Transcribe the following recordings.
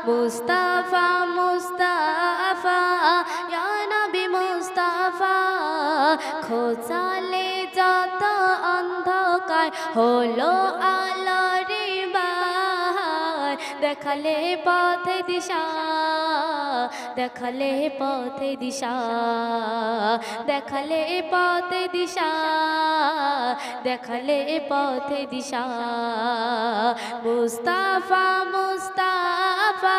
মুস্তাফা মুস্তাফা ইয়া নবী মুস্তাফা খোঁচালে যত অন্ধকার হলো আলোর বাহার দেখালে পথে দিশা দেখালে পথে দিশা দেখালে পথে দিশা দেখালে পথে দিশা মুস্তাফা মুস্তাফা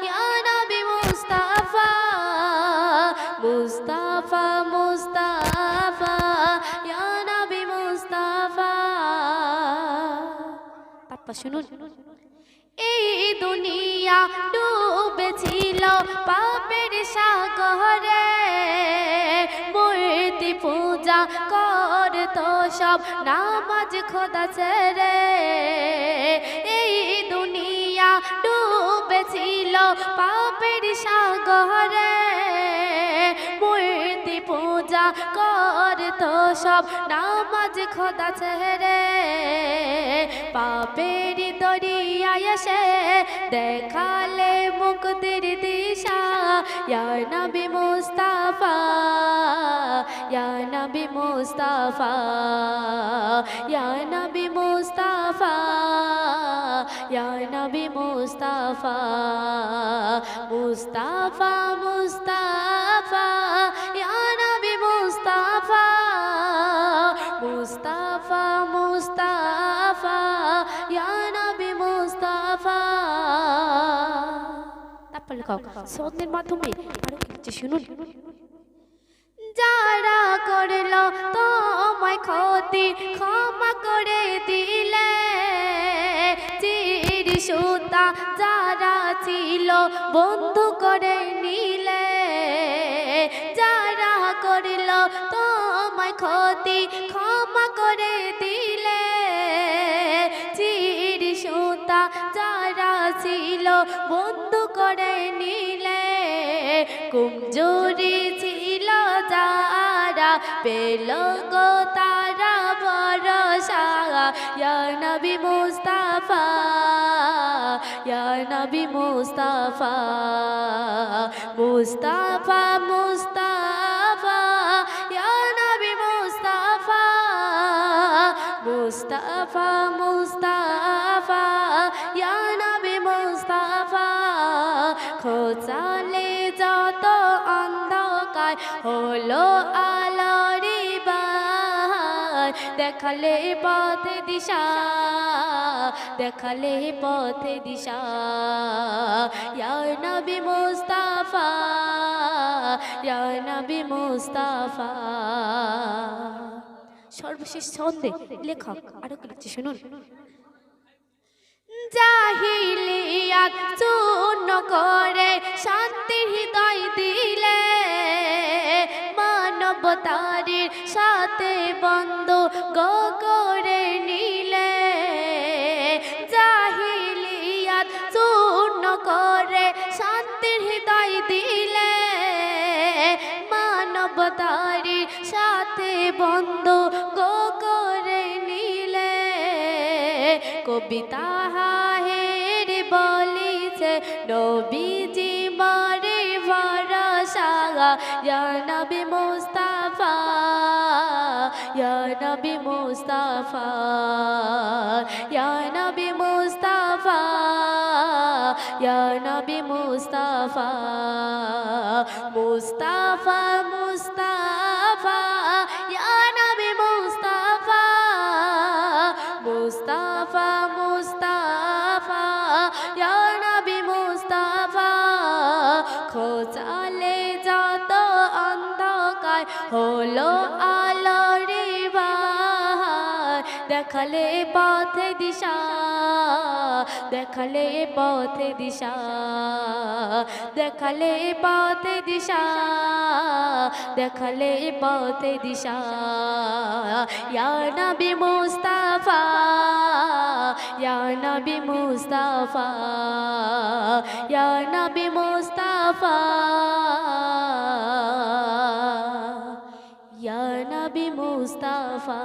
ইয়া নবী মুস্তাফা মুস্তাফা মুস্তাফা ইয়া নবী মুস্তাফা তারপর শুনুন এই দুনিয়া ডুবেছিল পাপের সাগরে মূর্তি পূজা করতো সব নামাজ খোদা ছেড়ে এই দুনিয়া ডুবেছিল পাপের সাগরে মূর্তি পূজা করতো সব নামাজ খোদা ছেড়ে পাপের দরিয়ায় এসে দেখালে মুক্তির দিশা ইয়া নবী মুস্তাফা ইয়া নবী মুস্তাফা ইয়া নবী মুস্তাফা ইয়া নবী মুস্তাফা মুস্তাফা মুস্তাফা ইয়া নবী মুস্তাফা মুস্তাফা মুস্তাফা ইয়া নবী মুস্তাফা তারপর লেখাও সন্ধ্যের মাধ্যমে আরো কিছু শুনুন যারা করলো তোমায় ক্ষতি ক্ষমা করে দিলে চির সুতা যারা ছিল বন্ধু করে নিলে যারা করলো তোমায় ক্ষতি ক্ষমা করে দিলে চির সুতা যারা ছিল বন্ধু করে নিলে কমজোরি ছিল যারা পেল গো তারা ভরসা ইয়া নবী মুস্তাফা ইয়া নবী মুস্তাফা মুস্তাফা মুস্তাফা ইয়া নবী মুস্তাফা মুস্তাফা মুস্তাফা ইয়া নবী মুস্তাফা খোঁচালে যত অন্ধকার হলো আলোর বাহার দেখালে পথে দিশা দেখালে পথে দিশা ইয়া নবী মুস্তাফা ইয়া নবী মুস্তাফা সর্বশেষ ছন্দে লেখক আরো কিছু শুনুন জাহিলিয়াত চূর্ণ করে শান্তি হৃদয় দিলে মানবতারির সাথে বন্ধু গো করে নিলে জাহিলিয়াত চূর্ণ করে শান্তি হৃদয় দিলে মানবতারির সাথে বন্ধু গো করে নিলে কবিতা হাহের বলিছে নবীজি মারে ভরসা ইয়া নবী মুস্তাফা ইয়া নবী মুস্তাফা ইয়া নবী মুস্তাফা ইয়া নবী মুস্তাফা মুস্তাফা মুস্তাফা ইয়া নবী মুস্তাফা মুস্তাফা মুস্তাফা ইয়া নবী মুস্তাফা খোঁচালে যত অন্ধকার হলো আলোর বাহার দেখালে পথে দিশা দেখালে পথে দিশা দেখালে পথে দিশা দেখালে পথে দিশা ইয়া নবী মুস্তাফা ইয়া নবী মুস্তাফা ইয়া নবী মুস্তাফা ইয়া নবী মুস্তাফা